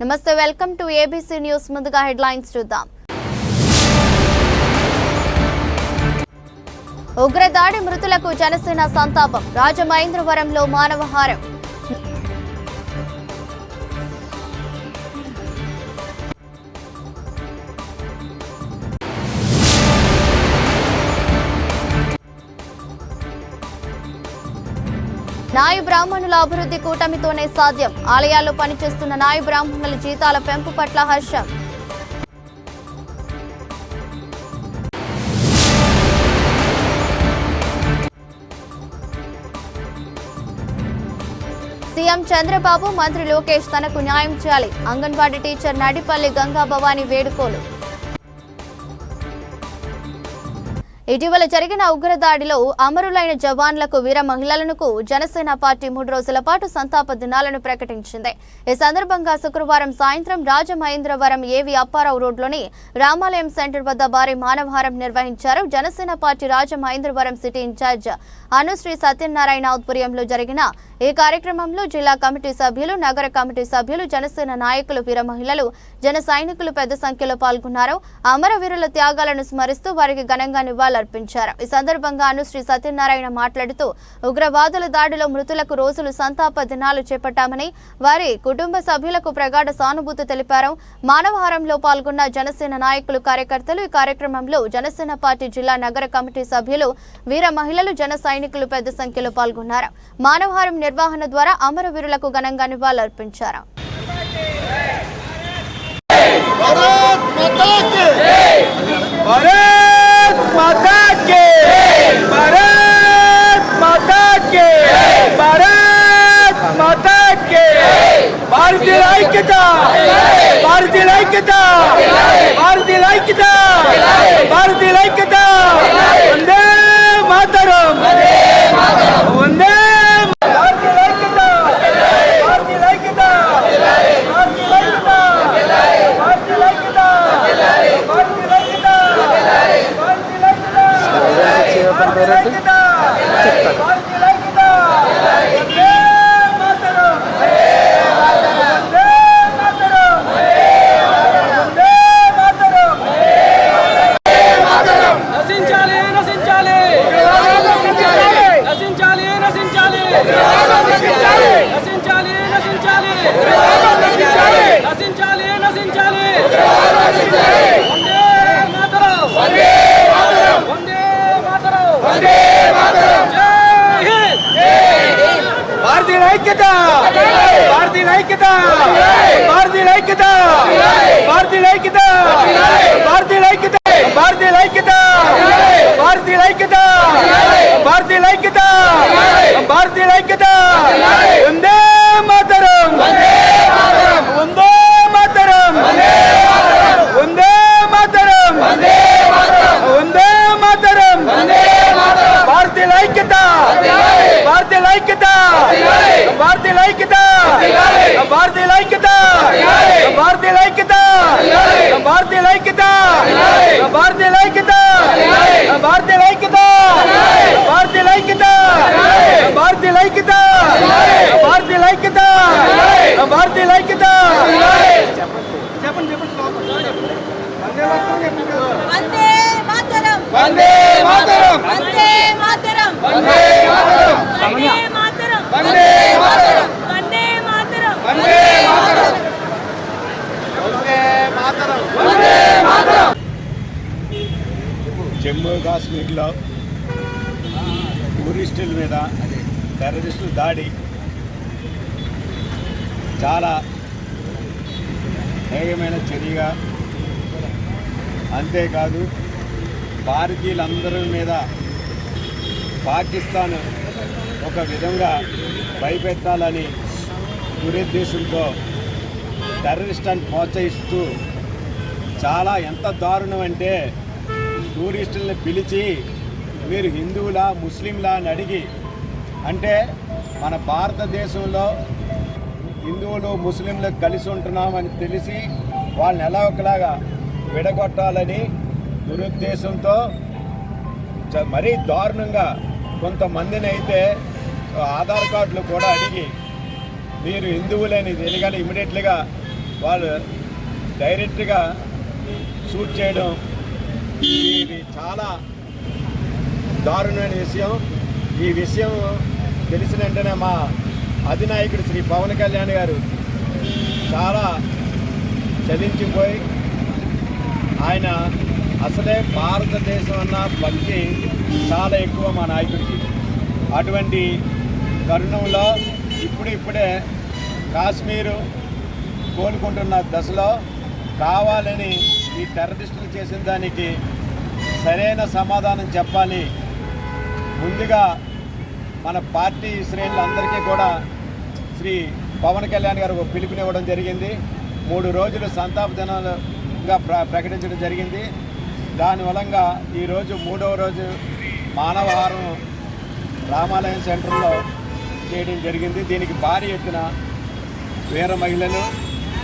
నమస్తే, welcome to ABC news. ముందుగా headlines చూద్దాం. ఉగ్రదాడి మృతులకు జనసేన సంతాపం. రాజమహేంద్రవరంలో మానవహారం. నాయ బ్రాహ్మణుల అభివృద్ధి కూటమితోనే సాధ్యం. ఆలయాల్లో పనిచేస్తున్న నాయ బ్రాహ్మణుల జీతాల పెంపు పట్ల హర్షం. సీఎం చంద్రబాబు, మంత్రి లోకేష్ తనకు న్యాయం చేయాలి. అంగన్వాడీ టీచర్ నడిపల్లి గంగా భవాని వేడుకోలు. ఇటీవల జరిగిన ఉగ్రదాడిలో అమరులైన జవాన్లకు, వీర మహిళలకు జనసేన పార్టీ 3 రోజుల పాటు సంతాప దినాలను ప్రకటించింది. ఈ సందర్భంగా శుక్రవారం సాయంత్రం రాజమహేంద్రవరం ఏవి అప్పారావు రోడ్లోని రామాలయం సెంటర్ వద్ద భారీ మానవహారం నిర్వహించారు. Janasena party Rajamahendravaram city incharge Anusri Satyanarayana ఆధ్వర్యంలో జరిగిన ఈ కార్యక్రమంలో జిల్లా కమిటీ సభ్యులు, నగర కమిటీ సభ్యులు, జనసేన నాయకులు, వీర మహిళలు, జన సైనికులు పెద్ద సంఖ్యలో పాల్గొన్నారు. అమరవీరుల త్యాగాలను స్మరిస్తూ వారికి ఘనంగా నివాళులర్పించారు. ఈ సందర్భంగా అనుశ్రీ సత్యనారాయణ మాట్లాడుతూ ఉగ్రవాదుల దాడిలో మృతులకు రోజులు సంతాప దినాలు చేపట్టామని, వారి కుటుంబ సభ్యులకు ప్రగాఢ సానుభూతి తెలిపారు. మానవహారంలో పాల్గొన్న జనసేన నాయకులు, కార్యకర్తలు, ఈ కార్యక్రమంలో జనసేన పార్టీ జిల్లా, నగర కమిటీ సభ్యులు, వీర మహిళలు, జన సైనికులు పెద్ద సంఖ్యలో పాల్గొన్నారు. మానవహారం నిర్వహణ ద్వారా అమరవీరులకు ఘనంగా నివాళులర్పించారు. జమ్మూ కాశ్మీర్లో టూరిస్టుల మీద టెర్రరిస్టుల దాడి చాలా హేయమైన చర్యగా, అంతేకాదు భారతీయులందరి మీద పాకిస్తాన్ ఒక విధంగా భయపెట్టాలని దురుద్దేశంతో టెర్రరిస్టులను ప్రోత్సహిస్తూ చాలా ఎంత దారుణం అంటే టూరిస్టులను పిలిచి మీరు హిందువులా, ముస్లింలా అని అడిగి, అంటే మన భారతదేశంలో హిందువులు ముస్లింలు కలిసి ఉంటున్నామని తెలిసి వాళ్ళని ఎలా ఒకలాగా విడగొట్టాలని దురుద్దేశంతో మరీ దారుణంగా కొంతమందిని అయితే ఆధార్ కార్డులు కూడా అడిగి మీరు హిందువులని తెలియగానే ఇమీడియట్లీగా వాళ్ళు డైరెక్ట్గా షూట్ చేయడం ఇది చాలా దారుణమైన విషయం. ఈ విషయం తెలిసిన వెంటనే మా అధినాయకుడు శ్రీ పవన్ కళ్యాణ్ గారు చాలా చలించిపోయి, ఆయన అసలే భారతదేశం అన్న భక్తి చాలా ఎక్కువ మా నాయకుడికి. అటువంటి తరుణంలో ఇప్పుడే కాశ్మీరు కోలుకుంటున్న దశలో కావాలని ఈ టెర్రరిస్టులు చేసిన దానికి సరైన సమాధానం చెప్పాలి. ముందుగా మన పార్టీ శ్రేణులందరికీ కూడా శ్రీ పవన్ కళ్యాణ్ గారు పిలుపునివ్వడం జరిగింది. 3 రోజులు సంతాప దినాలుగా ప్రకటించడం జరిగింది. దాని మూలంగా ఈరోజు 3వ రోజు మానవహారం రామాలయం సెంటర్లో చేయడం జరిగింది. దీనికి భారీ ఎత్తున వీర మహిళలు,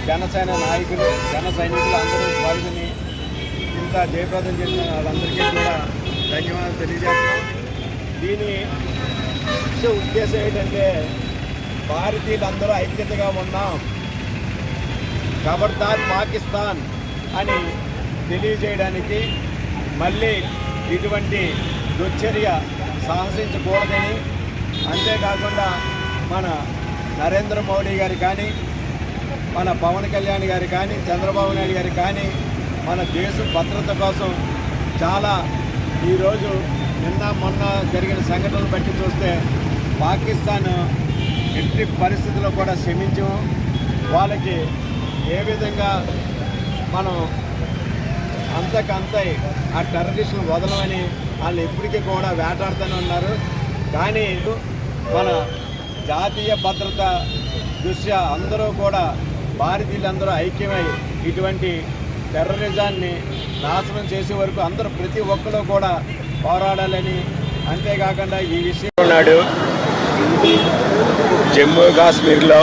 జనసేన నాయకులు, జన సైనికులు అందరూ పాల్గొని ఇంత జయప్రదం చేసిన వాళ్ళందరికీ కూడా ధన్యవాదాలు తెలియజేస్తున్నాం. దీని ముఖ్య ఉద్దేశం ఏంటంటే భారతీయులందరూ ఐక్యతగా ఉన్నాం, ఖబర్దార్ పాకిస్తాన్ అని తెలియజేయడానికి, మళ్ళీ ఇటువంటి దుశ్చర్య సాహసించకూడదని, అంతేకాకుండా మన నరేంద్ర మోడీ గారు కానీ, మన పవన్ కళ్యాణ్ గారు కానీ, చంద్రబాబు నాయుడు గారు కానీ మన దేశ భద్రత కోసం చాలా ఈరోజు నిన్న మొన్న జరిగిన సంఘటనలు బట్టి చూస్తే పాకిస్తాన్ ఎట్టి పరిస్థితుల్లో కూడా క్షమించము. వాళ్ళకి ఏ విధంగా మనం అంతకంతే ఆ టెర్రరిస్టులు వదలమని వాళ్ళు ఎప్పటికీ కూడా వేటాడుతూనే ఉన్నారు. కానీ మన జాతీయ భద్రత దృష్ట్యా అందరూ కూడా భారతీయులందరూ ఐక్యమై ఇటువంటి టెర్రరిజాన్ని నాశనం చేసే వరకు అందరూ ప్రతి ఒక్కరూ కూడా పోరాడాలని, అంతేకాకుండా ఈ విషయం ఉన్నాడు జమ్మూ కాశ్మీర్లో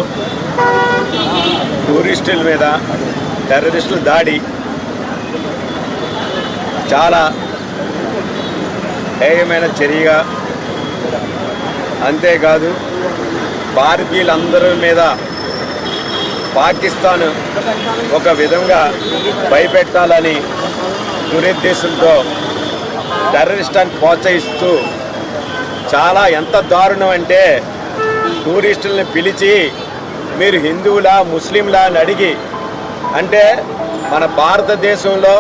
టూరిస్టుల మీద టెర్రరిస్టుల దాడి చాలా హేయమైన చర్యగా, అంతేకాదు భారతీయులందరి మీద పాకిస్తాన్ ఒక విధంగా భయపెట్టాలని దురుద్దేశంతో టెర్రరిస్టులను ప్రోత్సహిస్తూ చాలా ఎంత దారుణం అంటే టూరిస్టులను పిలిచి మీరు హిందువులా ముస్లింలా అని అడిగి, అంటే మన భారతదేశంలో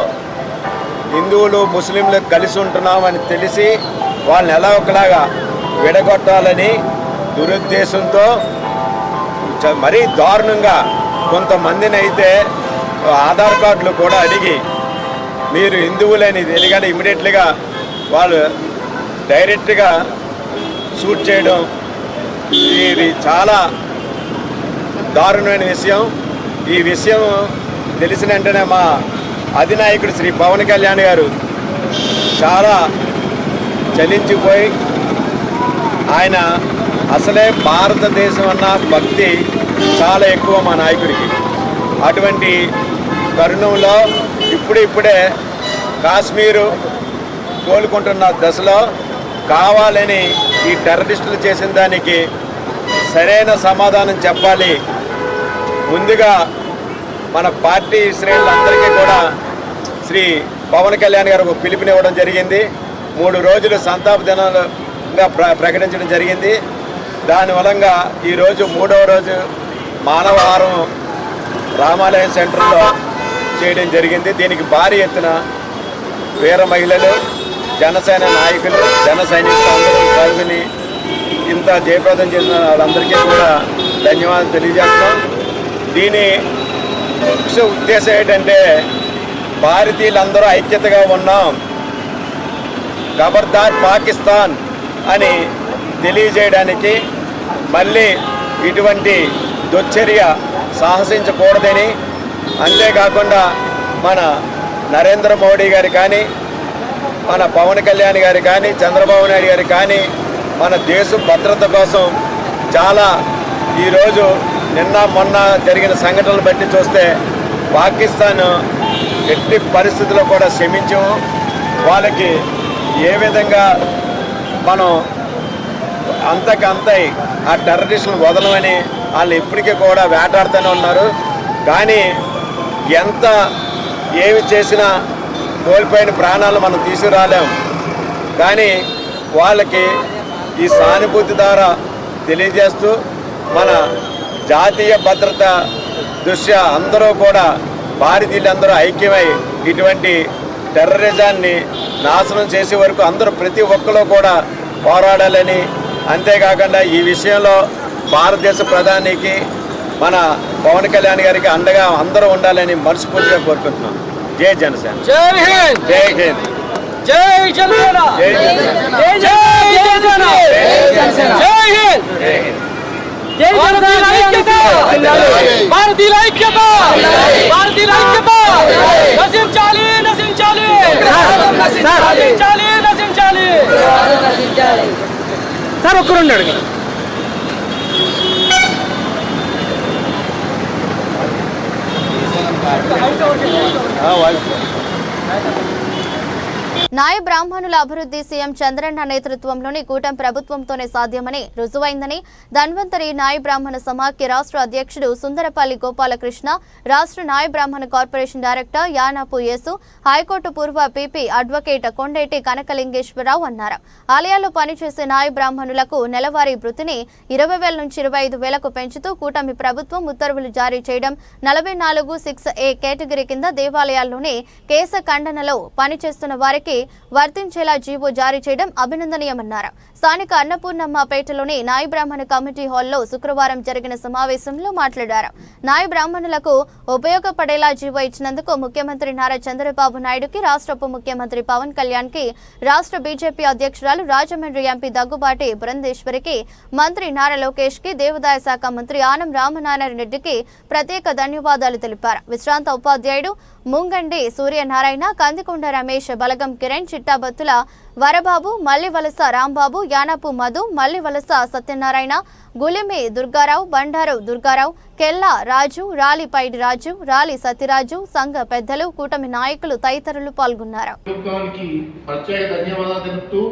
హిందువులు ముస్లింలు కలిసి ఉంటున్నామని తెలిసి వాళ్ళని ఎలా ఒకలాగా విడగొట్టాలని దురుద్దేశంతో మరీ దారుణంగా కొంతమందిని అయితే ఆధార్ కార్డులు కూడా అడిగి మీరు హిందువులని తెలియగానే ఇమీడియట్లీగా వాళ్ళు డైరెక్ట్గా షూట్ చేయడం ఇది చాలా దారుణమైన విషయం. ఈ విషయం తెలిసిన వెంటనే మా అధినాయకుడు శ్రీ పవన్ కళ్యాణ్ గారు చాలా చలించిపోయి, ఆయన అసలే భారతదేశం అన్న భక్తి చాలా ఎక్కువ మా నాయకుడికి. అటువంటి తరుణంలో ఇప్పుడే కాశ్మీరు కోలుకుంటున్న దశలో కావాలని ఈ టెర్రరిస్టులు చేసిన దానికి సరైన సమాధానం చెప్పాలి. ముందుగా మన పార్టీ శ్రేణులందరికీ కూడా శ్రీ పవన్ కళ్యాణ్ గారు పిలుపునివ్వడం జరిగింది. 3 రోజులు సంతాప దినాలుగా ప్రకటించడం జరిగింది. దాని మూలంగా ఈరోజు 3వ రోజు మానవహారం రామాలయం సెంటర్లో చేయడం జరిగింది. దీనికి భారీ ఎత్తున వీర మహిళలు, జనసేన నాయకులు, జన సైనికులు అందరూ పాల్గొని ఇంత జయప్రదం చేసిన వాళ్ళందరికీ కూడా ధన్యవాదాలు తెలియజేస్తున్నాం. దీని ముఖ్య ఉద్దేశం ఏంటంటే భారతీయులందరూ ఐక్యతగా ఉన్నాం, ఖబర్దార్ పాకిస్తాన్ అని తెలియజేయడానికి, మళ్ళీ ఇటువంటి దుశ్చర్య సాహసించకూడదని, అంతేకాకుండా మన నరేంద్ర మోడీ గారు కానీ, మన పవన్ కళ్యాణ్ గారు కానీ, చంద్రబాబు నాయుడు గారు కానీ మన దేశ భద్రత కోసం చాలా ఈరోజు నిన్న మొన్న జరిగిన సంఘటనలు బట్టి చూస్తే పాకిస్తాన్ ఎట్టి పరిస్థితుల్లో కూడా క్షమించము. వాళ్ళకి ఏ విధంగా మనం అంతకంతే ఆ టెర్రరిస్టులను వదలమని వాళ్ళు ఇప్పటికీ కూడా వేటాడుతూనే ఉన్నారు. కానీ ఎంత ఏమి చేసినా కోల్పోయిన ప్రాణాలు మనం తీసుకురాలేం. కానీ వాళ్ళకి ఈ సానుభూతి ద్వారా తెలియజేస్తూ మన జాతీయ భద్రత దృష్ట్యా అందరూ కూడా భారతీయులందరూ ఐక్యమై ఇటువంటి టెర్రరిజాన్ని నాశనం చేసే వరకు అందరూ ప్రతి ఒక్కరూ కూడా పోరాడాలని, అంతేకాకుండా ఈ విషయంలో భారతదేశ ప్రధానికి మన పవన్ కళ్యాణ్ గారికి అండగా అందరూ ఉండాలని మనస్ఫూర్తిగా కోరుకుంటున్నాం. జై జనసేన. జై హింద్. జై హింద్. జై జనసేన. జై జనసేన. జై జనసేన. జై హింద్. జై జనసేన. భారతీయుల ఐక్యత. భారతీయుల ఐక్యత. నశించాలి, నశించాలి, నశించాలి, నశించాలి. సార్ ఒక్కరుండి అడిగి. నాయ బ్రాహ్మణుల అభివృద్ధి సీఎం చంద్రన్న నేతృత్వంలోని కూటమి ప్రభుత్వంతోనే సాధ్యమని రుజువైందని ధన్వంతరి నాయ బ్రాహ్మణ సమాఖ్య రాష్ట్ర అధ్యక్షుడు సుందరపల్లి గోపాలకృష్ణ, రాష్ట్ర నాయ బ్రాహ్మణ కార్పొరేషన్ డైరెక్టర్ యానాపు యేసు, హైకోర్టు పూర్వ పీపీ అడ్వకేట్ కొండేటి కనకలింగేశ్వరరావు అన్నారు. ఆలయాల్లో పనిచేసే నాయ బ్రాహ్మణులకు నెలవారీ వృత్తిని 20,000 నుంచి 25,000కు పెంచుతూ కూటమి ప్రభుత్వం ఉత్తర్వులు జారీ చేయడం, 44(6)A కేటగిరీ కింద దేవాలయాల్లోనే కేశ ఖండనలో పనిచేస్తున్న వారికి వర్తించేలా జీవో జారీ చేయడం అభినందనీయమన్నారు. స్థానిక అన్నపూర్ణమ్మపేటలోని నాయ బ్రాహ్మణ కమిటీ హాల్లో శుక్రవారం జరిగిన సమావేశంలో మాట్లాడారు. నాయ బ్రాహ్మణులకు ఉపయోగపడేలా జీవో ఇచ్చినందుకు ముఖ్యమంత్రి నారా చంద్రబాబు నాయుడుకి, రాష్ట్ర ఉప ముఖ్యమంత్రి పవన్ కళ్యాణ్ కి, రాష్ట్ర బీజేపీ అధ్యక్షురాలు రాజమండ్రి ఎంపీ దగ్గుబాటి పురంధేశ్వరికి, మంత్రి నారా లోకేష్ కి, దేవాదాయ శాఖ మంత్రి ఆనం రామనారాయణ రెడ్డికి ప్రత్యేక ధన్యవాదాలు తెలిపారు. విశ్రాంత ఉపాధ్యాయుడు ముంగండి సూర్యనారాయణ, కందికొండ రమేష్, బలగం కిరణ్, చిట్టాబత్తుల వరబాబు, మల్లివలస రాంబాబు, యానపు మధు, మల్లివలస సత్యనారాయణ, గులిమి దుర్గారావు, బండారు దుర్గారావు, కెల్లా రాజు, రాలి పైడి రాజు, రాలి సత్యరాజు, సంఘ పెద్దలు, కూటమి నాయకులు తదితరులు పాల్గొన్నారు. ప్రత్యేక ధన్యవాదాలు తెలుపుతూ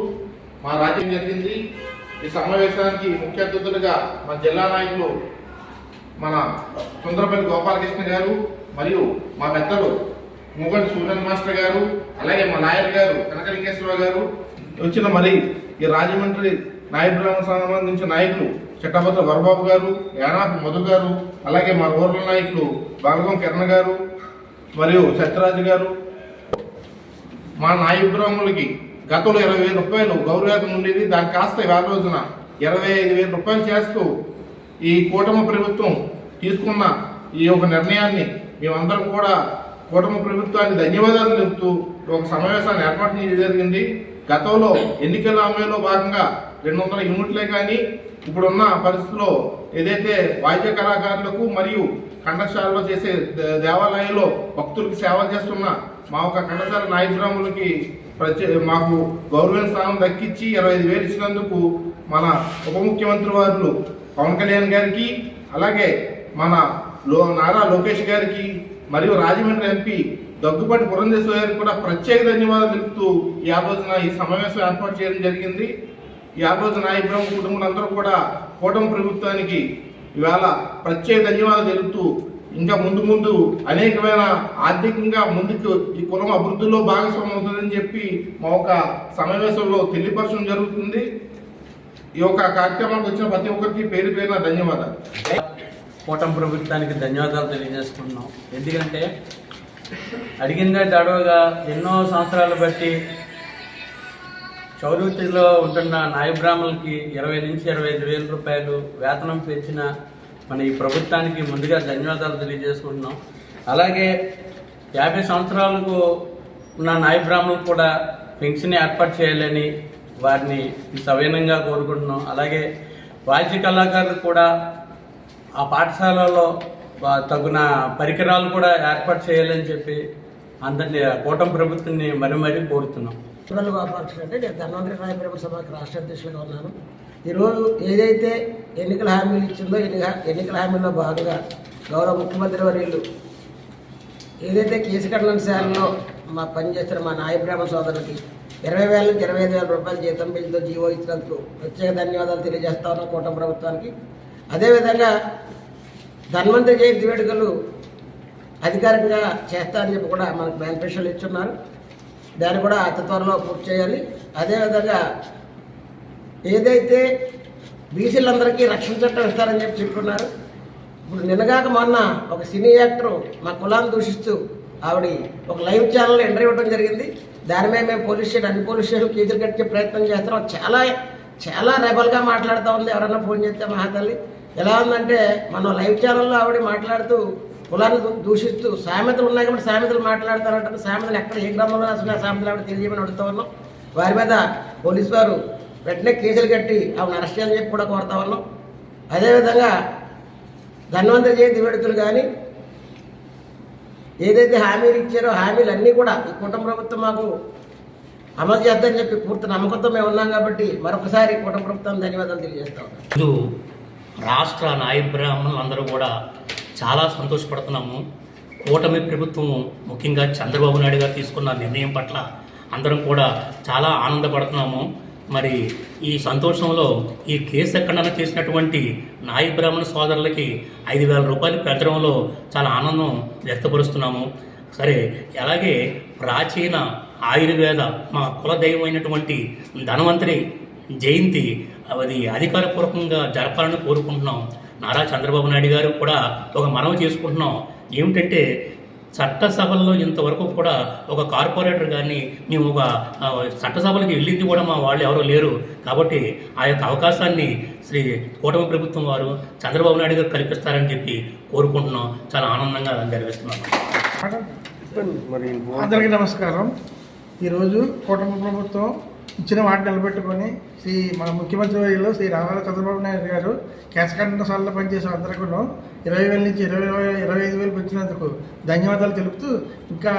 మా రాజ్యం జరిగింది. ఈ సమావేశానికి ముఖ్య అతిథులుగా మన జిల్లా నాయకులు మన సుందరపల్లి గోపాలకృష్ణ గారు మరియు మా పెద్దలు మూగంటి సూర్యన్ మాస్టర్ గారు, అలాగే మా నాయర్ గారు కనకలింగేశ్వరరావు గారు వచ్చిన మరి ఈ రాజమండ్రి నాయ బ్రాహ్మణ సంబంధించిన నాయకులు చిట్టబత్ర వరబాబు గారు, యానాపు మధు గారు, అలాగే మా రూరల్ నాయకులు బాలగం కిరణ్ గారు మరియు సత్యరాజు గారు. మా నాయ బ్రాహ్మణులకి గతంలో 20,000 రూపాయలు గౌరవేతనం ఉండేది, దాని కాస్త వేల రోజున 25,000 రూపాయలు చేస్తూ ఈ కూటమి ప్రభుత్వం తీసుకున్న ఈ యొక్క నిర్ణయాన్ని మేమందరం కూడా కూటమి ప్రభుత్వానికి ధన్యవాదాలు తెలుపుతూ ఒక సమావేశాన్ని ఏర్పాటు చేయడం జరిగింది. గతంలో ఎన్నికల హామీలో భాగంగా 200 యూనిట్లే కానీ ఇప్పుడున్న పరిస్థితుల్లో ఏదైతే వాయిద్య కళాకారులకు మరియు ఖండశాలలో చేసే దేవాలయాల్లో భక్తులకు సేవ చేస్తున్న మా ఒక ఖండశాల నాయ బ్రాహ్మణులకి మాకు గౌరవ స్థానం దక్కించి 25,000 ఇచ్చినందుకు మన ఉప ముఖ్యమంత్రి వారు పవన్ కళ్యాణ్ గారికి, అలాగే మన నారా లోకేష్ గారికి మరియు రాజమండ్రి ఎంపీ దగ్గుబాటి పురంధేశ్వరి గారికి కూడా ప్రత్యేక ధన్యవాదాలు తెలుపుతూ ఈ రోజున ఈ సమావేశం ఏర్పాటు చేయడం జరిగింది. ఈ రోజు నాయ బ్రాహ్మణ కుటుంబాలందరూ కూడా కూటమి ప్రభుత్వానికి ఇవాళ ప్రత్యేక ధన్యవాదాలు తెలుపుతూ ఇంకా ముందు అనేకమైన ఆర్థికంగా ముందుకు ఈ కులం అభివృద్ధిలో భాగస్వామ్యం అవుతుందని చెప్పి మా ఒక సమావేశంలో తెలియపరచడం జరుగుతుంది. ఈ యొక్క కార్యక్రమానికి వచ్చిన ప్రతి ఒక్కరికి పేరు పేరున ధన్యవాదాలు. కూటమి ప్రభుత్వానికి ధన్యవాదాలు తెలియజేసుకుంటున్నాం. ఎందుకంటే అడిగిందే తడవగా ఎన్నో సంవత్సరాలు బట్టి చౌరవృత్తిలో ఉంటున్న నాయ బ్రాహ్మణులకి 20,000 నుంచి 25,000 రూపాయలు వేతనం పెంచిన మన ఈ ప్రభుత్వానికి ముందుగా ధన్యవాదాలు తెలియజేసుకుంటున్నాం. అలాగే 50 సంవత్సరాలకు ఉన్న నాయ బ్రాహ్మణులకు కూడా పెన్షన్ ఏర్పాటు చేయాలని వారిని సవినయంగా కోరుకుంటున్నాం. అలాగే వాద్య కళాకారులు కూడా ఆ పాఠశాలలో తగిన పరికరాలు కూడా ఏర్పాటు చేయాలని చెప్పి అందరినీ కూటమి ప్రభుత్వాన్ని మరీ కోరుతున్నాం. అంటే నేను ధన్వంతరి నాయ బ్రాహ్మణ సభకి రాష్ట్ర అధ్యక్షులుగా ఉన్నాను. ఈరోజు ఏదైతే ఎన్నికల హామీలు ఇచ్చిందో ఎన్నికల హామీల్లో భాగంగా గౌరవ ముఖ్యమంత్రి వర్యులు ఏదైతే కేసుకట్ల శాలలో పనిచేస్తున్న మా నాయ బ్రాహ్మణ సోదరులకి 20,000 నుంచి 25,000 రూపాయల జీతం పెంచుతో జీవో ఇచ్చినందుకు ప్రత్యేక ధన్యవాదాలు తెలియజేస్తా ఉన్నాం కూటమి ప్రభుత్వానికి. అదేవిధంగా ధన్వంతరి జయంతి వేడుకలు అధికారికంగా చేస్తారని చెప్పి కూడా మనకు మేనిఫెస్టోలు ఇచ్చున్నారు. దాన్ని కూడా అతి త్వరలో పూర్తి చేయాలి. అదేవిధంగా ఏదైతే బీసీలందరికీ రక్షణ చట్టం ఇస్తారని చెప్పి చెప్పుకున్నారు. ఇప్పుడు నిన్నగాక మొన్న ఒక సినీ యాక్టర్ మా కులాన్ని దూషిస్తూ ఆవిడ ఒక లైవ్ ఛానల్లో ఇంటర్వ్యూ ఇవ్వడం జరిగింది. దాని మీద మేము అన్ని పోలీస్ స్టేషన్లు కేసులు కట్టే ప్రయత్నం చేస్తున్నాం. చాలా చాలా రెబల్గా మాట్లాడుతూ ఉంది. ఎవరన్నా ఫోన్ చేస్తే మహాతల్లి ఎలా ఉందంటే మన లైవ్ ఛానల్లో ఆవిడ మాట్లాడుతూ కులాన్ని దూషిస్తూ సామెతలు ఉన్నాయి కాబట్టి సామెతలు మాట్లాడతారంటే సామెతలు ఎక్కడ ఏ గ్రామంలో రాసిన సామెతలు ఆవిడ తెలియమని అడుగుతూ ఉన్నాం. వారి మీద పోలీసు వారు వెంటనే కేసులు కట్టి ఆవిడ అరెస్ట్ చేయాలని చెప్పి కూడా కోరుతా ఉన్నాం. అదేవిధంగా ధన్వంతరి జయంతి వేడుకలు కానీ ఏదైతే హామీలు ఇచ్చారో హామీలన్నీ కూడా ఈ కుటుంబ ప్రభుత్వం మాకు అమలు చేద్దని చెప్పి పూర్తి నమ్మకంతో మేము ఉన్నాం కాబట్టి మరొకసారి కుటుంబ ప్రభుత్వం ధన్యవాదాలు తెలియజేస్తా ఉన్నాం. రాష్ట్ర నాయ బ్రాహ్మణులు అందరూ కూడా చాలా సంతోషపడుతున్నాము. కూటమి ప్రభుత్వం ముఖ్యంగా చంద్రబాబు నాయుడు గారు తీసుకున్న నిర్ణయం పట్ల అందరం కూడా చాలా ఆనందపడుతున్నాము. మరి ఈ సంతోషంలో ఈ కేసు ఎక్కడన్నా చేసినటువంటి నాయ బ్రాహ్మణ సోదరులకి 5,000 రూపాయలు పెంచడంలో చాలా ఆనందం వ్యక్తపరుస్తున్నాము. సరే, అలాగే ప్రాచీన ఆయుర్వేద మా కుల దైవమైనటువంటి ధన్వంతరి జయంతి అది అధికారపూర్వకంగా జరపాలని కోరుకుంటున్నాం. నారా చంద్రబాబు నాయుడు గారు కూడా ఒక మనవి చేసుకుంటున్నాం. ఏమిటంటే చట్టసభల్లో ఇంతవరకు కూడా ఒక కార్పొరేటర్ కానీ మేము ఒక చట్టసభలకు వెళ్ళింది కూడా మా వాళ్ళు ఎవరో లేరు. కాబట్టి ఆ యొక్క అవకాశాన్ని శ్రీ కూటమి ప్రభుత్వం వారు చంద్రబాబు నాయుడు గారు కల్పిస్తారని చెప్పి కోరుకుంటున్నాం. చాలా ఆనందంగా గర్విస్తున్నాం. అందరికీ నమస్కారం. ఈరోజు కూటమి ప్రభుత్వం ఇచ్చిన మాట నిలబెట్టుకొని మన ముఖ్యమంత్రి వర్యులు శ్రీ నారా చంద్రబాబు నాయుడు గారు కేశఖండసాలలో పనిచేసే అందరికీ 20,000 నుంచి 25,000 పెంచినందుకు ధన్యవాదాలు తెలుపుతూ ఇంకా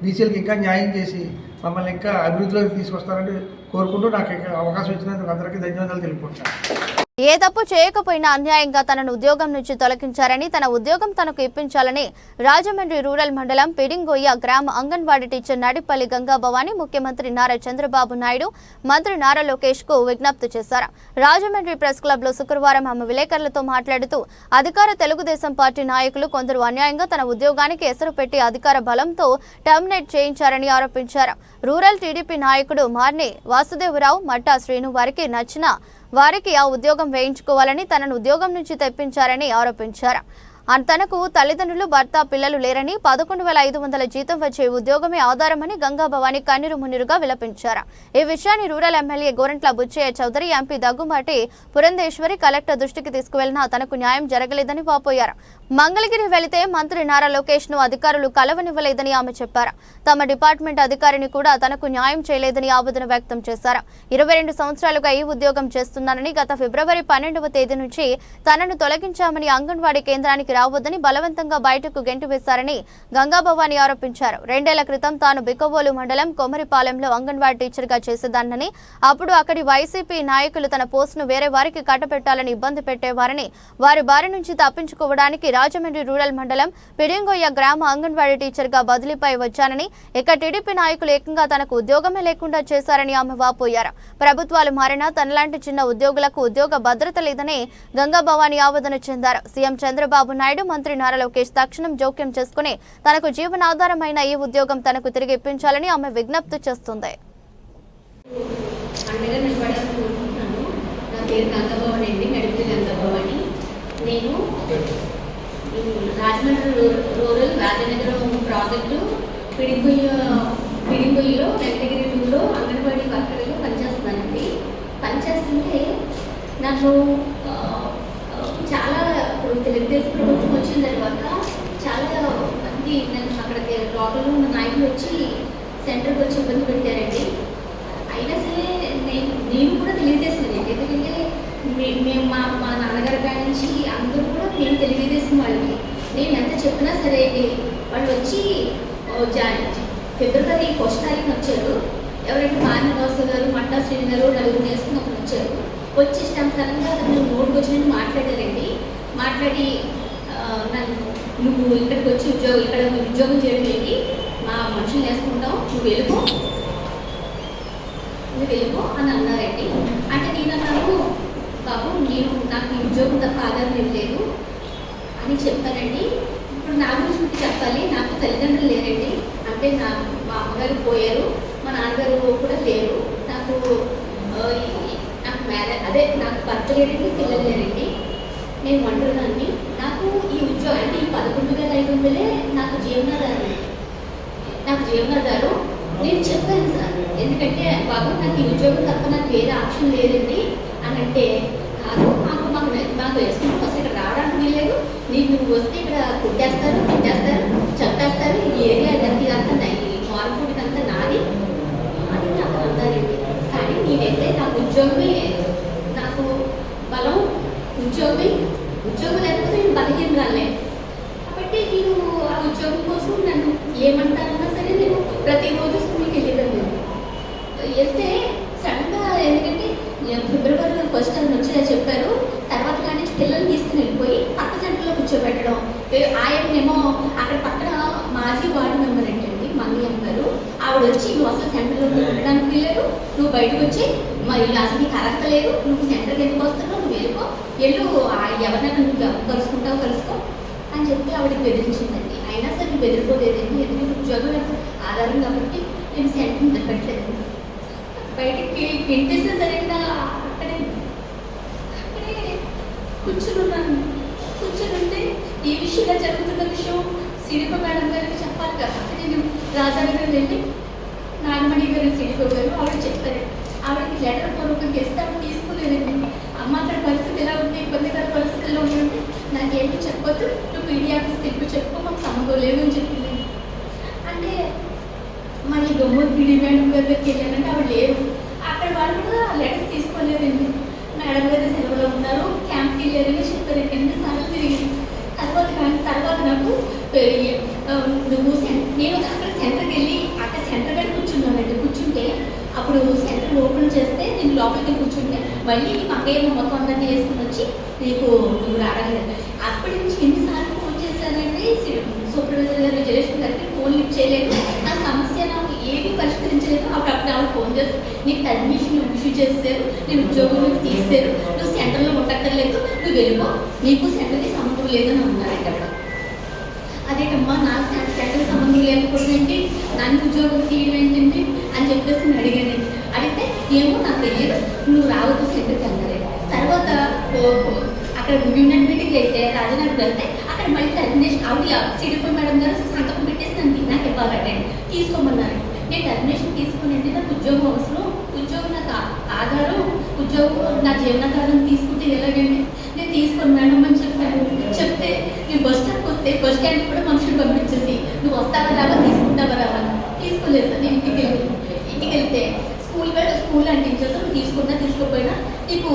బీసీలకు ఇంకా న్యాయం చేసి మమ్మల్ని ఇంకా అభివృద్ధిలోకి తీసుకొస్తారని కోరుకుంటూ నాకు అవకాశం ఇచ్చినందుకు అందరికీ ధన్యవాదాలు తెలుపుకుంటున్నాను. ఏ తప్పు చేయకపోయినా అన్యాయంగా తనను ఉద్యోగం నుంచి తొలగించారని తన ఉద్యోగం తనకు ఇప్పించాలని రాజమండ్రి రూరల్ మండలం పిడింగొయ్య గ్రామ అంగన్వాడీ టీచర్ నడిపల్లి గంగా భవాని ముఖ్యమంత్రి నారా చంద్రబాబు నాయుడు మంత్రి నారా లోకేష్ కు విజ్ఞప్తి చేశారు. రాజమండ్రి ప్రెస్ క్లబ్ లో శుక్రవారం ఆమె విలేకరులతో మాట్లాడుతూ అధికార తెలుగుదేశం పార్టీ నాయకులు కొందరు అన్యాయంగా తన ఉద్యోగానికి ఎసరు పెట్టి అధికార బలంతో టర్మినేట్ చేయించారని ఆరోపించారు. రూరల్ టీడీపీ నాయకుడు మార్ని వాసుదేవరావు మట్టా శ్రీను వారికి నచ్చిన వారికి ఆ ఉద్యోగం వేయించుకోవాలని తనను ఉద్యోగం నుంచి తెప్పించారని ఆరోపించారు. తనకు తల్లిదండ్రులు భర్త పిల్లలు లేరని 11,500 జీతం వచ్చే ఉద్యోగమే ఆధారమని గంగా భవాని కన్నీరు మున్నీరుగా విలపించారు. ఈ విషయాన్ని rural MLA Gorantla Butchaiah Chowdary, MP Daggubati Purandeswari collector దృష్టికి తీసుకువెళ్లినా తనకు న్యాయం జరగలేదని వాపోయారు. మంగళగిరి వెళితే మంత్రి నారా లోకేష్ ను అధికారులు కలవనివ్వలేదని ఆమె చెప్పారు. తమ డిపార్ట్మెంట్ అధికారిని కూడా తనకు న్యాయం చేయలేదని ఆవేదన వ్యక్తం చేశారు. 22 సంవత్సరాలుగా ఈ ఉద్యోగం చేస్తున్నానని గత ఫిబ్రవరి 12వ తేదీ నుంచి తనను తొలగించామని అంగన్వాడీ కేంద్రానికి రావద్దని బలవంతంగా బయటకు గెంటివేశారని గంగా భవాని ఆరోపించారు. 2 ఏళ్ల క్రితం తాను బికవోలు మండలం కొమరిపాలెంలో అంగన్వాడీ టీచర్గా చేసేదాన్నని, అప్పుడు అక్కడి వైసీపీ నాయకులు తన పోస్టును వేరే వారికి కట్టబెట్టాలని ఇబ్బంది పెట్టేవారని, వారి బారి నుంచి తప్పించుకోవడానికి రాజమండ్రి రూరల్ మండలం పిడింగొయ్య గ్రామ అంగన్వాడీ టీచర్గా బదిలీపై వచ్చానని, ఇక టీడీపీ నాయకులు ఏకంగా తనకు ఉద్యోగమే లేకుండా చేశారని ఆమె వాపోయారు. ప్రభుత్వాలు మారినా తనలాంటి చిన్న ఉద్యోగులకు ఉద్యోగ భద్రత లేదని గంగా భవాని ఆవేదన చెందారు. సీఎం చంద్రబాబు నాయుడు, మంత్రి నారా లోకేష్ తక్షణం జోక్యం చేసుకుని తనకు జీవనాధారమైన ఈ ఉద్యోగం తనకు తిరిగి ఇప్పించాలని ఆమె విజ్ఞప్తి చేస్తుంది. నేను రాజమండ్రి రూరల్ రాజనగరం ప్రాజెక్టు పిడింగొయ్యలో వెంకటగిరి 2లో అంగన్వాడీ వర్కర్లు పనిచేస్తున్నానండి. పనిచేస్తుంటే నాకు చాలా ఇప్పుడు తెలుగుదేశం ప్రభుత్వం వచ్చిన తర్వాత చాలా మంది నన్ను అక్కడికి లోకల్లో ఉన్న నాయకులు వచ్చి సెంటర్కి వచ్చి ఇబ్బంది పెట్టారండి. అయినా సరే నేను కూడా తెలియజేసానండి. ఎందుకంటే మేము మా నాన్నగారి కాడి నుంచి అందరూ కూడా మేము తెలియజేసిన వాళ్ళకి నేను ఎంత చెప్పినా సరే వాళ్ళు వచ్చి ఫిబ్రవరి 1వ తారీఖున వచ్చారు. ఎవరైతే మార్ని వాసు గారు, మట్టా శ్రీని గారు, నలుగురు నేర్చుకుని ఒకరు వచ్చారు. వచ్చి సడన్గా నన్ను నోటుకు వచ్చినట్టు మాట్లాడారండి. మాట్లాడి నన్ను నువ్వు ఇక్కడికి వచ్చి ఇక్కడ ఉద్యోగం చేయడం ఏంటి, మా మనుషులు నేర్చుకుంటాం, నువ్వు వెళ్ళిపో అని అన్నారండి. అంటే నేను అన్నాను, బాబు నాకు ఈ ఉద్యోగం తప్ప ఆధారం లేదు అని చెప్పానండి. ఇప్పుడు నా గురించి చెప్పాలి. నాకు తల్లిదండ్రులు లేరండి. అంటే మా అమ్మగారు పోయారు, మా నాన్నగారు కూడా లేరు. నాకు నాకు భర్త లేరండి, పిల్లలు లేరండి. నేను ఒంటరిదాన్ని. నాకు ఈ ఉద్యోగం అంటే ఈ 11,500 నాకు జీవనాధారం. నేను చెప్పాను సార్, ఎందుకంటే బాబు నాకు ఈ ఉద్యోగం తప్ప నాకు వేరే ఆప్షన్ లేదండి అని అంటే, కాదు మాకు వేసుకుంటూ అసలు ఇక్కడ రావడానికి వీల్లేదు, నువ్వు వస్తే ఇక్కడ కుట్టేస్తారు చెప్పేస్తారు, ఈ ఏరియా ఇదంతా ఈ మార్పుడికంతా నాది అని నాకు అంటారండి. కానీ నేనైతే నాకు ఉద్యోగమే, నాకు బలం ఉద్యోగం లేకపోతే నేను బతికేంద్రాలే. కాబట్టి నేను ఆ ఉద్యోగం కోసం నన్ను ఏమంటారన్నా సరే నేను ప్రతిరోజు స్కూల్కి వెళ్ళేదాన్ని. వెళ్తే సడన్గా ఎందుకంటే ఫిబ్రవరి 1 వచ్చేదా చెప్పారు. తర్వాత కానీ పిల్లల్ని తీసుకుని వెళ్ళిపోయి పక్క సెంటర్లో కూర్చోబెట్టడం. ఆయనేమో అక్కడ పక్కన మాజీ వార్డు మెంబర్ ఏంటండి మంగళం గారు, ఆవిడ వచ్చి నువ్వు అసలు సెంటర్లో ఉండడానికి వెళ్ళలేదు, నువ్వు బయటకు వచ్చి మరి అసలు నీకు అర్హత లేదు, నువ్వు సెంటర్కి ఎందుకు వస్తున్నావు, నువ్వు వెళ్ళు ఎవరినైనా నువ్వు కలుసుకో అని చెప్పి ఆవిడకి బెదిరించిందండి. అయినా సరే నువ్వు బెదిరిపోలేదండి, ఎందుకంటే ఉద్యోగం ఆధారం కాబట్టి నేను సెంటర్ నిలబెట్టలేదు. బయటికి వింటేస్తే సరిగ్గా అక్కడే కూర్చునుంటే ఈ విషయంగా జరుగుతున్న విషయం సిడిపో మేడం గారికి చెప్పాలి కదా. నేను రాజాని గారు వెళ్ళి నాగమణి గారు సిడిపో గారు ఆవిడ చెప్తారు. ఆవిడకి లెటర్ పూర్వకంగా ఇస్తే ఆవిడ తీసుకోలేదండి. అమ్మ అక్కడ పరిస్థితి ఎలా ఉంది, ఇబ్బందికర పరిస్థితుల్లో ఉంటుంటే నాకేంటి చెప్పొద్దు, నువ్వు పీడీ ఆఫీస్ తిప్పి చెప్పుకో, మాకు సంబంధం లేదు అని చెప్పింది. అంటే మళ్ళీ గమ్మూరు పీడీ మేడం గారి దగ్గరికి వెళ్ళానంటే ఆవిడ లేరు. అక్కడ వాళ్ళు కూడా లెటర్స్ తీసుకోలేదండి. మేడం గారు సెలవులో ఉన్నారు, క్యాంప్కి వెళ్ళారని చెప్పారు. ఎన్నిసార్లు తిరిగింది. తర్వాత నాకు నేను అక్కడ సెంటర్కి వెళ్ళి అక్కడ సెంటర్ దగ్గర కూర్చుంటే అప్పుడు సెంటర్ ఓపెన్ చేస్తే నేను లోపలికి కూర్చుంటే మళ్ళీ మాకేమో మొత్తం అందరినీ వేసుకుని వచ్చి నువ్వు రావడం. అప్పటి నుంచి ఎన్నిసార్లు ఫోన్ చేశానండి సూపర్వైజర్ గారు రిజర్వేషన్ గారికి ఫోన్ లిఫ్ట్ చేయలేదు. నా సమస్య నాకు ఏమీ పరిష్కరించలేదు. అప్పుడు ఆవిడ ఫోన్ చేసి నీకు అడ్మిషన్ ఇష్యూ చేస్తారు, నేను ఉద్యోగంలోకి తీస్తారు, నువ్వు సెంటర్లో ఉండక్కర్లేదు, నువ్వు వెళ్ళిపో, నీకు సెంటర్కి సంబంధం లేదని ఉన్నారంట. అదేటమ్మా నాకు సెంటర్కి సంబంధం లేకపోతే ఏంటి, నన్ను ఉద్యోగం తీయడం ఏంటండి అని చెప్పేసి నేను అడిగానండి. అడిగితే ఏమో నాకు తెలియదు, నువ్వు రావద్దు సెంటర్కి అన్నారే. తర్వాత అక్కడ యూనియన్ మీటింగ్ అయితే రాజనగర్ వెళ్తే అక్కడ మళ్ళీ టర్మినేషన్ ఆవిడ సిడిపో మేడం గారు సంతకం పెట్టేసి నాకు ఇవ్వాలంటే తీసుకోమన్నారు. నేను టర్మినేషన్ తీసుకుని నాకు ఉద్యోగం అవసరం, ఉద్యోగం నాకు ఆధారం, ఉద్యోగం నా జీవనాధారం తీసుకుంటే ఎలాగండి, నేను తీసుకుని మేడం అని చెప్పాను. చెప్తే నేను బస్ స్టాండ్కి వస్తే బస్ స్టాండ్ కూడా మనుషులు పంపించేసి నువ్వు వస్తావా రావా తీసుకుంటావా రావా తీసుకోలేదు సార్. నేను ఇంటికి వెళ్తే స్కూల్ అంటించేసి నువ్వు తీసుకున్నా తీసుకోపోయినా నీకు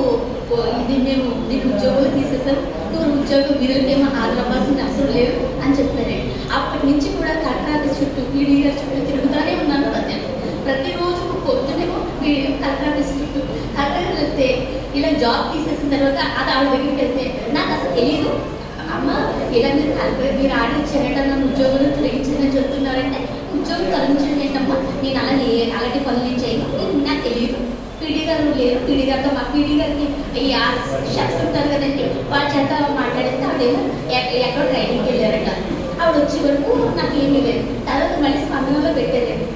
నేను ఉద్యోగాలు తీసేసాను, నువ్వు ఉద్యోగం విధులకేమో హాజరవ్వాల్సిన అవసరం లేదు అని చెప్పారు. అప్పటి నుంచి కూడా కలెక్టర్ ఆఫీస్ చుట్టూ పీడీ గారి చుట్టూ తిరుగుతూనే ఉన్నాను సార్. నేను ప్రతిరోజు పొద్దునేమో కలెక్టర్ ఆఫీస్ చుట్టూ కలెక్టర్ వెళ్తే ఇలా జాబ్ తీసేసిన తర్వాత అది ఆవిడ దగ్గరికి వెళ్తే నాకు అసలు తెలియదు. అమ్మ ఇలా మీరు ఆడిచ్చారంట, నన్ను ఉద్యోగంలో తొలగించారని చెప్తున్నారంటే ఉద్యోగం తొలగించడం ఏంటమ్మా, నేను అలాంటి పనులు చేయను, నాకు తెలియదు. పీడీ గారు లేరు, పీడీ గారితో మా పీడీ గారికి ఈ షఖ్స్ ఉంటారు కదండి, వాళ్ళ చేత మాట్లాడిస్తే అదేమో ఎక్కడో ట్రైనింగ్కి వెళ్ళారట. ఆవిడ వచ్చే వరకు నాకు ఏమీ లేదు. తర్వాత మళ్ళీ స్పందనలో పెట్టేదండి.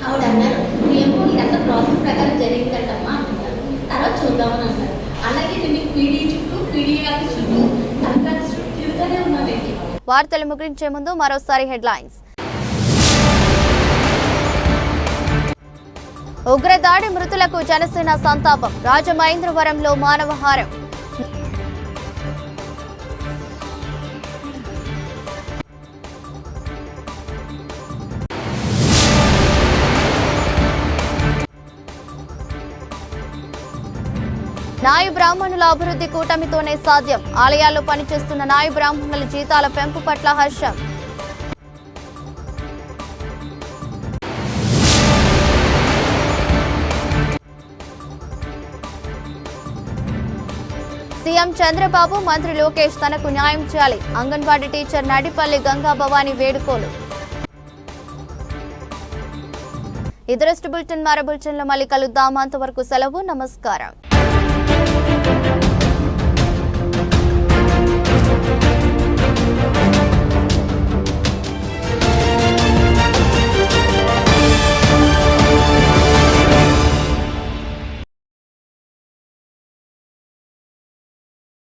ఆవిడ అన్నారు ఏమో ఇదంతా ప్రాసెస్ ప్రకారం జరిగిందంటమ్మా అంటున్నారు. తర్వాత చూద్దామని అన్నారు. అలాగే నేను పీడీ చుట్టూ పీడీ ఆఫీస్ చుట్టూ కలెక్టర్ చుట్టూ తిరుగుతూనే ఉన్నానండి. వార్తలు ముగించే ముందు మరోసారి హెడ్లైన్స్. ఉగ్రదాడి మృతులకు జనసేన సంతాపం, రాజమహేంద్రవరంలో మానవహారం. నాయ బ్రాహ్మణుల అభివృద్ధి కూటమితోనే సాధ్యం, ఆలయాల్లో పనిచేస్తున్న నాయ బ్రాహ్మణుల జీతాల పెంపు పట్ల హర్షం. సీఎం చంద్రబాబు, మంత్రి లోకేష్ తనకు న్యాయం చేయాలి, అంగన్వాడీ టీచర్ నడిపల్లి గంగా భవానీ వేడుకోలు. ఇదరస్ట్ బులెటిన్ మరో బులెటిన్లో మళ్ళీ కలుద్దాం. అంతవరకు సెలవు, నమస్కారం.